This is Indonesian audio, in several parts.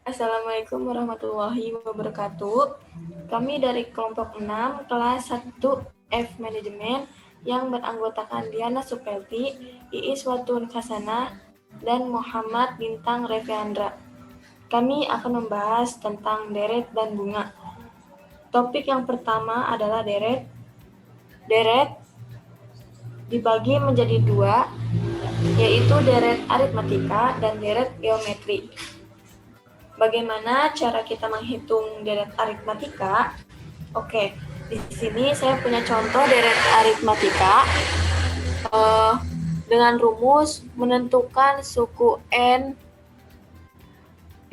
Assalamualaikum warahmatullahi wabarakatuh. Kami dari kelompok 6 kelas 1F Manajemen yang beranggotakan Diana Supelti, Iis Watun Hasanah, dan Muhammad Bintang Reviandra. Kami akan membahas tentang deret dan bunga. Topik yang pertama adalah deret. Deret dibagi menjadi dua, yaitu deret aritmatika dan deret geometri. Bagaimana cara kita menghitung deret aritmatika? Oke, di sini saya punya contoh deret aritmatika dengan rumus menentukan suku n,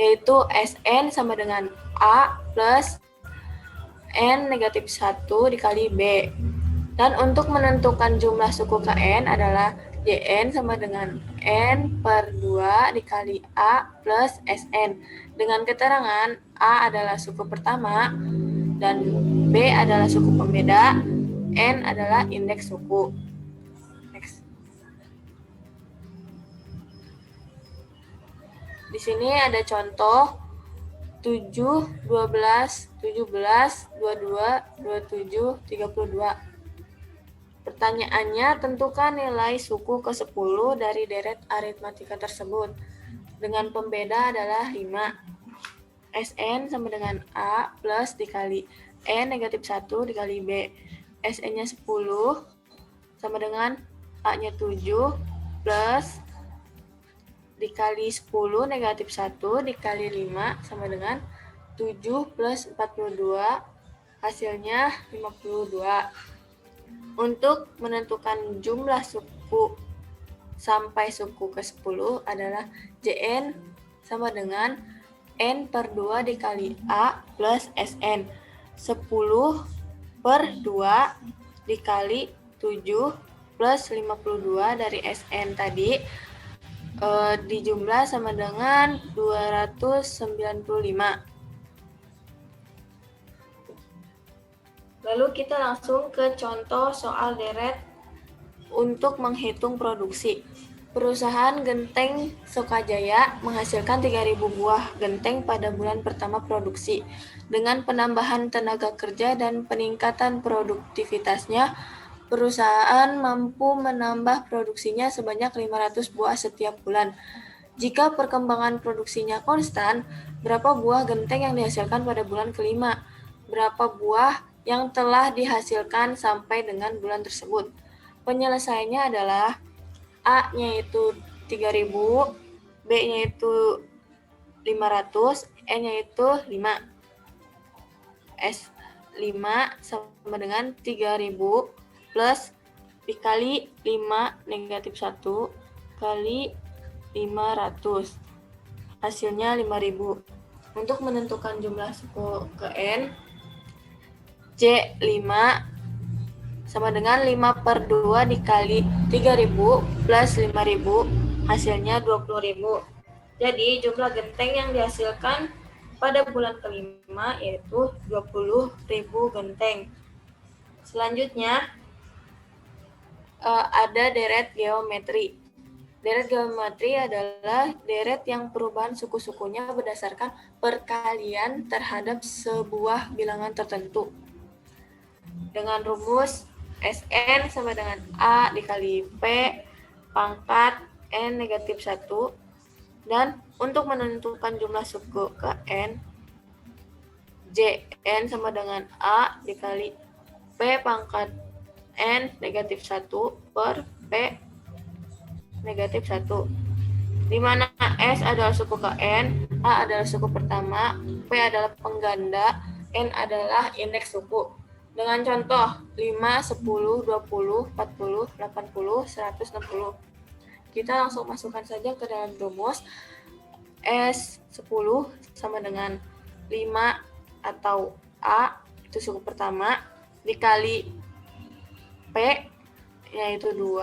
yaitu Sn sama dengan A plus N negatif 1 dikali B. Dan untuk menentukan jumlah suku Kn adalah Jn sama dengan N per 2 dikali A plus Sn. Dengan keterangan A adalah suku pertama dan B adalah suku pembeda, N adalah indeks suku. Next. Di sini ada contoh 7, 12, 17, 22, 27, 32. Pertanyaannya, tentukan nilai suku ke-10 dari deret aritmatika tersebut. Dengan pembeda adalah 5. Sn sama dengan A plus dikali N negatif 1 dikali B. Sn-nya 10 sama dengan A-nya 7 plus dikali 10 negatif 1 dikali 5 sama dengan 7 plus 42, hasilnya 52. Untuk menentukan jumlah suku sampai suku ke-10 adalah Jn sama dengan N per 2 dikali A plus Sn. 10 per 2 dikali 7 plus 52 dari Sn tadi dijumlah sama dengan 295. Lalu kita langsung ke contoh soal deret untuk menghitung produksi. Perusahaan Genteng Sokajaya menghasilkan 3.000 buah genteng pada bulan pertama produksi. Dengan penambahan tenaga kerja dan peningkatan produktivitasnya, perusahaan mampu menambah produksinya sebanyak 500 buah setiap bulan. Jika perkembangan produksinya konstan, berapa buah genteng yang dihasilkan pada bulan kelima? Berapa buah yang telah dihasilkan sampai dengan bulan tersebut? Penyelesaiannya adalah A-nya itu 3.000, B-nya itu 500, N-nya itu 5. S5 sama dengan 3.000 plus dikali 5 negatif 1 kali 500. Hasilnya 5.000. Untuk menentukan jumlah suku ke N, J5 sama dengan 5 per 2 dikali 3.000 plus 5.000, hasilnya 20.000. Jadi jumlah genteng yang dihasilkan pada bulan kelima yaitu 20.000 genteng. Selanjutnya ada deret geometri. Deret geometri adalah deret yang perubahan suku-sukunya berdasarkan perkalian terhadap sebuah bilangan tertentu. Dengan rumus Sn sama dengan A dikali P pangkat N negatif 1. Dan untuk menentukan jumlah suku ke N, Jn sama dengan A dikali P pangkat N negatif 1 per P negatif 1. Di mana S adalah suku ke N, A adalah suku pertama, P adalah pengganda, N adalah indeks suku. Dengan contoh 5, 10, 20, 40, 80, 160. Kita langsung masukkan saja ke dalam rumus. S10 sama dengan 5 atau A, itu suku pertama, dikali P, yaitu 2,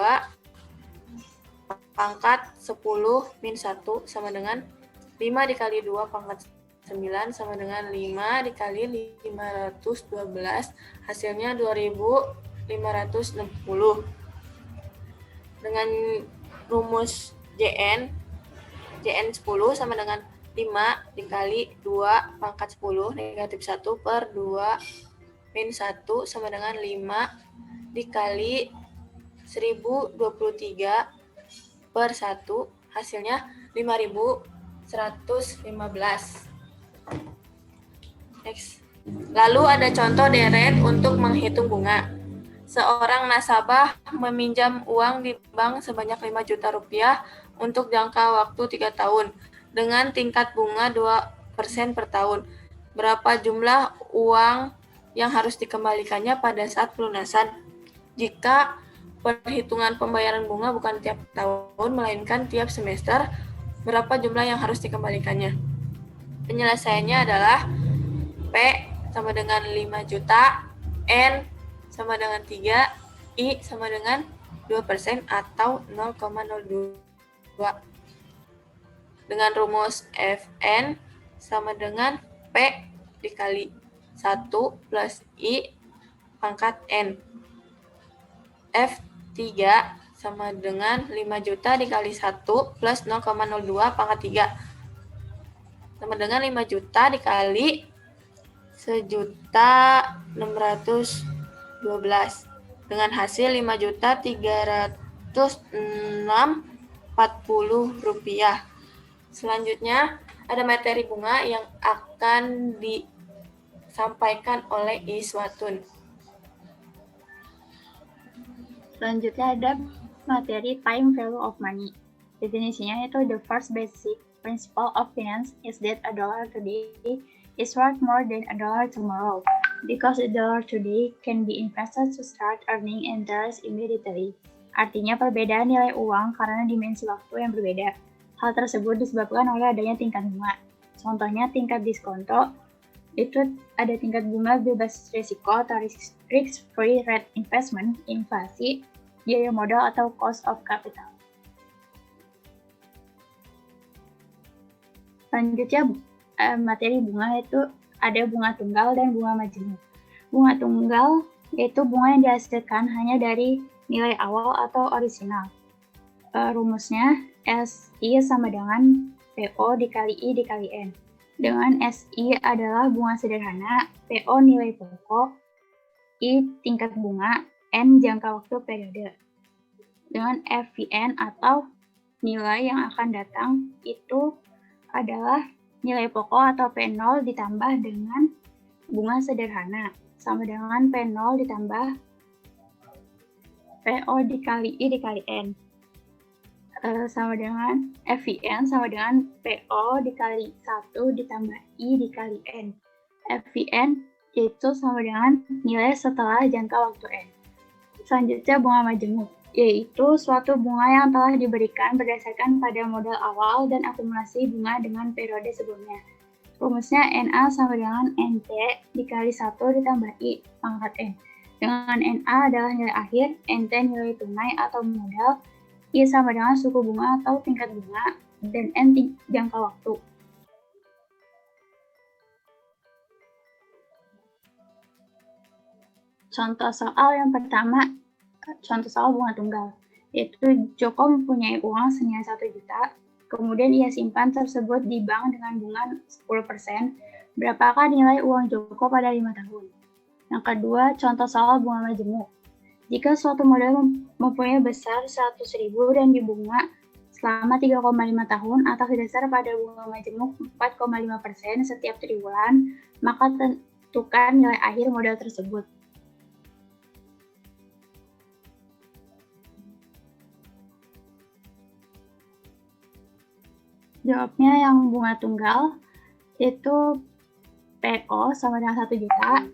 pangkat 10 min 1 sama dengan 5 dikali 2 pangkat 9 sama dengan 5 dikali 512, hasilnya 2.560. Dengan rumus Jn 10 sama dengan 5 dikali 2 pangkat 10 negatif 1 per 2 min 1 sama dengan 5 dikali 1023 per 1, hasilnya 5115. Next. Lalu ada contoh deret untuk menghitung bunga. Seorang nasabah meminjam uang di bank sebanyak 5 juta rupiah untuk jangka waktu 3 tahun dengan tingkat bunga 2% per tahun. Berapa jumlah uang yang harus dikembalikannya pada saat pelunasan? Jika perhitungan pembayaran bunga bukan tiap tahun, melainkan tiap semester, berapa jumlah yang harus dikembalikannya? Penyelesaiannya adalah P sama dengan 5 juta, N sama dengan 3, I sama dengan 2% atau 0,02. Dengan rumus Fn sama dengan P dikali 1 plus I pangkat N. F3 sama dengan 5 juta dikali 1 plus 0,02 pangkat 3. Sama dengan 5 juta dikali 1.612 dengan hasil 5.306.40 rupiah. Selanjutnya ada materi bunga yang akan disampaikan oleh Iswatun. Selanjutnya ada materi time value of money. Definisinya itu the first basic principle of finance is that a dollar today is worth more than a dollar tomorrow, because a dollar today can be invested to start earning interest immediately. Artinya perbedaan nilai uang karena dimensi waktu yang berbeda. Hal tersebut disebabkan oleh adanya tingkat bunga. Contohnya tingkat diskonto, itu ada tingkat bunga bebas risiko atau risk-free rate investment, inflasi, biaya modal atau cost of capital. Selanjutnya materi bunga itu ada bunga tunggal dan bunga majemuk. Bunga tunggal yaitu bunga yang dihasilkan hanya dari nilai awal atau orisinal. Rumusnya SI sama dengan PO dikali I dikali N. Dengan SI adalah bunga sederhana, PO nilai pokok, I tingkat bunga, N jangka waktu periode. Dengan FVN atau nilai yang akan datang itu adalah nilai pokok atau P0 ditambah dengan bunga sederhana sama dengan P0 ditambah PO dikali I dikali N sama dengan FVN sama dengan PO dikali 1 ditambah I dikali N. FVN itu sama dengan nilai setelah jangka waktu N. Selanjutnya bunga majemuk, yaitu suatu bunga yang telah diberikan berdasarkan pada modal awal dan akumulasi bunga dengan periode sebelumnya. Rumusnya NA sama dengan NT dikali 1 ditambah I pangkat N. Dengan NA adalah nilai akhir, NT nilai tunai atau modal, I sama dengan suku bunga atau tingkat bunga, dan N jangka waktu. Contoh soal yang pertama, contoh soal bunga tunggal, yaitu Joko mempunyai uang senilai 1 juta, kemudian ia simpan tersebut di bank dengan bunga 10%, berapakah nilai uang Joko pada 5 tahun? Yang kedua, contoh soal bunga majemuk. Jika suatu modal mempunyai besar 100.000 dan dibunga selama 3,5 tahun atas dasar pada bunga majemuk 4,5% setiap triwulan, maka tentukan nilai akhir modal tersebut. Jawabnya yang bunga tunggal itu PO sama dengan 1 juta,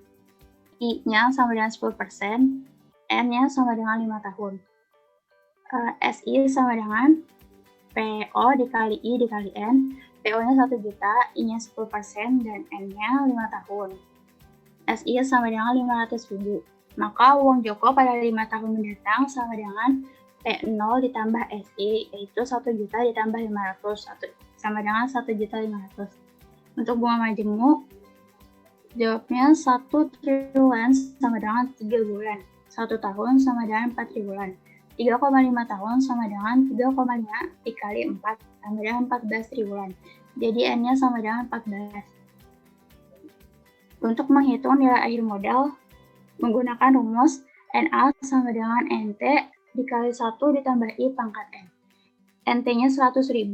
I-nya sama dengan 10%, N-nya sama dengan 5 tahun. SI sama dengan PO dikali I dikali N, PO-nya 1 juta, I-nya 10%, dan N-nya 5 tahun. SI sama dengan 500.000. Maka uang Joko pada 5 tahun mendatang sama dengan P0 ditambah SI, yaitu 1 juta ditambah 500, sama dengan 1.500.000. Untuk bunga majemuk, jawabnya 1 triwulan sama dengan 3 bulan. 1 tahun sama dengan 4 triwulan. 3,5 tahun sama dengan 3,5 dikali 4 sama dengan 14 triwulan. Jadi N-nya sama dengan 14. Untuk menghitung nilai akhir modal, menggunakan rumus NA sama dengan NT dikali 1 ditambah I pangkat N. NT-nya 100.000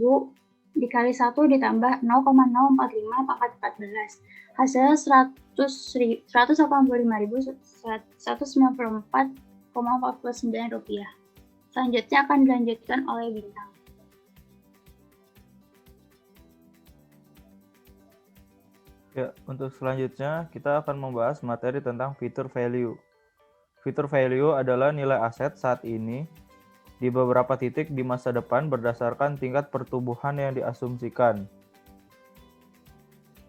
dikali 1 ditambah 0,045 pangkat 14. Hasilnya 185.194,49 rupiah. Selanjutnya akan dilanjutkan oleh Bintang. Ya, untuk selanjutnya kita akan membahas materi tentang future value. Future value adalah nilai aset saat ini di beberapa titik di masa depan berdasarkan tingkat pertumbuhan yang diasumsikan.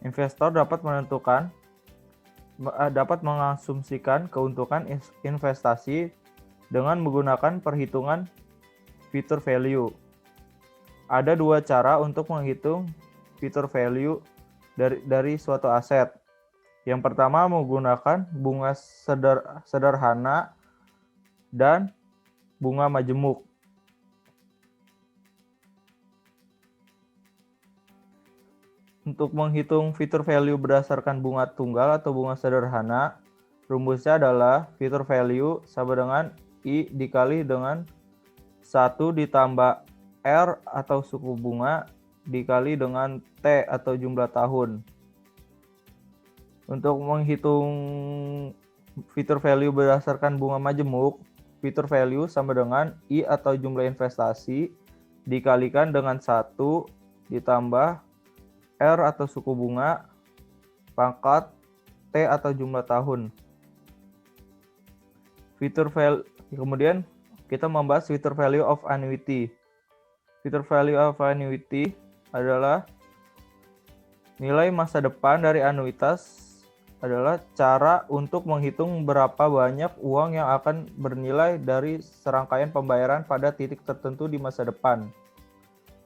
Investor dapat mengasumsikan keuntungan investasi dengan menggunakan perhitungan future value. Ada dua cara untuk menghitung future value dari suatu aset. Yang pertama menggunakan bunga sederhana dan bunga majemuk. Untuk menghitung future value berdasarkan bunga tunggal atau bunga sederhana, rumusnya adalah future value sama dengan I dikali dengan 1 ditambah R atau suku bunga dikali dengan T atau jumlah tahun. Untuk menghitung future value berdasarkan bunga majemuk, future value sama dengan I atau jumlah investasi dikalikan dengan 1 ditambah R atau suku bunga pangkat T atau jumlah tahun. Future value, kemudian kita membahas future value of annuity. Future value of annuity adalah nilai masa depan dari anuitas adalah cara untuk menghitung berapa banyak uang yang akan bernilai dari serangkaian pembayaran pada titik tertentu di masa depan.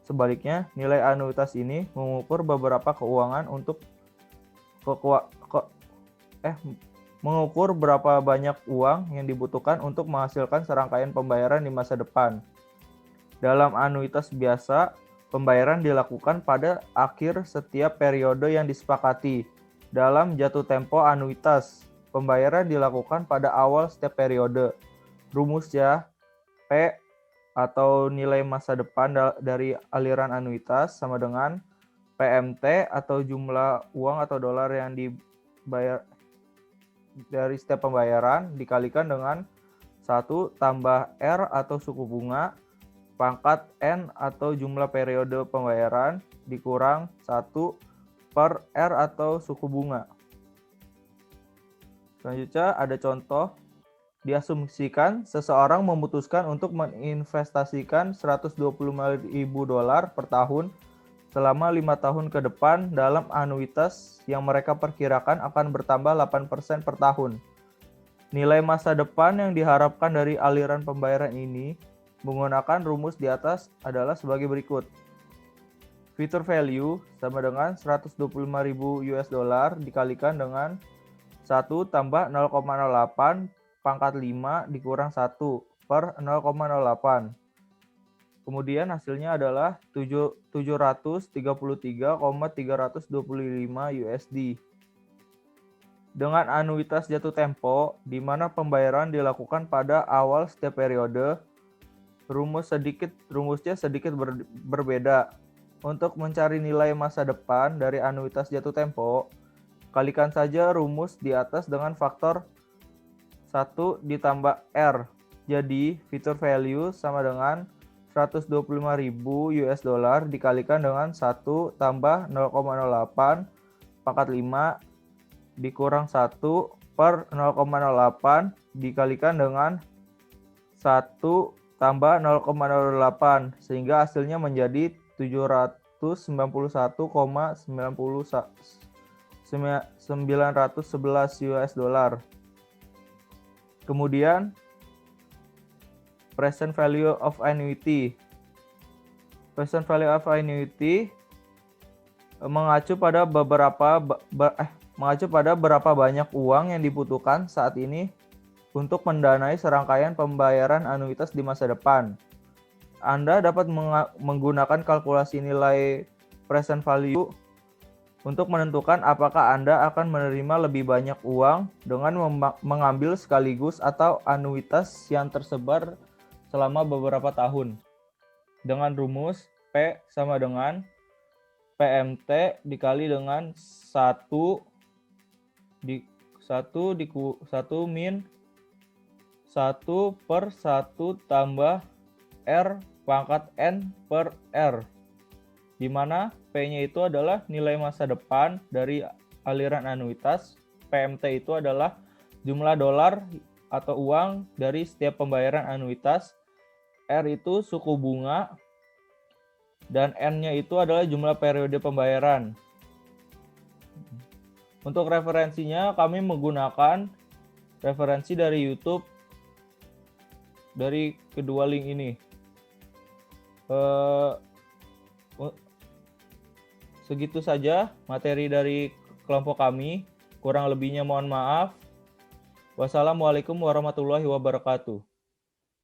Sebaliknya, nilai anuitas ini mengukur beberapa keuangan untuk mengukur berapa banyak uang yang dibutuhkan untuk menghasilkan serangkaian pembayaran di masa depan. Dalam anuitas biasa, pembayaran dilakukan pada akhir setiap periode yang disepakati. Dalam jatuh tempo anuitas, pembayaran dilakukan pada awal setiap periode. Rumusnya P atau nilai masa depan dari aliran anuitas sama dengan PMT atau jumlah uang atau dolar yang dibayar dari setiap pembayaran dikalikan dengan 1 tambah R atau suku bunga pangkat N atau jumlah periode pembayaran dikurang 1 per R atau suku bunga. Selanjutnya ada contoh. Diasumsikan seseorang memutuskan untuk menginvestasikan $125.000 per tahun selama 5 tahun ke depan dalam anuitas yang mereka perkirakan akan bertambah 8% per tahun. Nilai masa depan yang diharapkan dari aliran pembayaran ini menggunakan rumus di atas adalah sebagai berikut. Future value sama dengan $125.000 dikalikan dengan 1 tambah 0,08 pangkat 5 dikurang 1 per 0,08. Kemudian hasilnya adalah 733,325 USD. Dengan anuitas jatuh tempo, di mana pembayaran dilakukan pada awal setiap periode, rumusnya sedikit berbeda. Untuk mencari nilai masa depan dari anuitas jatuh tempo, kalikan saja rumus di atas dengan faktor 1 ditambah R. Jadi, future value sama dengan $125.000 dikalikan dengan 1 tambah 0,08 pangkat 5 dikurang 1 per 0,08 dikalikan dengan 1 tambah 0,08 sehingga hasilnya menjadi 791,911 US dollar. Kemudian present value of annuity. Present value of annuity mengacu pada berapa banyak uang yang dibutuhkan saat ini untuk mendanai serangkaian pembayaran anuitas di masa depan. Anda dapat menggunakan kalkulasi nilai present value untuk menentukan apakah Anda akan menerima lebih banyak uang dengan mengambil sekaligus atau anuitas yang tersebar selama beberapa tahun. Dengan rumus P sama dengan PMT dikali dengan 1 min 1 per 1 tambah R pangkat N per R, di mana P-nya itu adalah nilai masa depan dari aliran anuitas, PMT itu adalah jumlah dolar atau uang dari setiap pembayaran anuitas, R itu suku bunga, dan N-nya itu adalah jumlah periode pembayaran. Untuk referensinya kami menggunakan referensi dari YouTube dari kedua link ini. Segitu saja materi dari kelompok kami. Kurang lebihnya mohon maaf. Wassalamualaikum warahmatullahi wabarakatuh.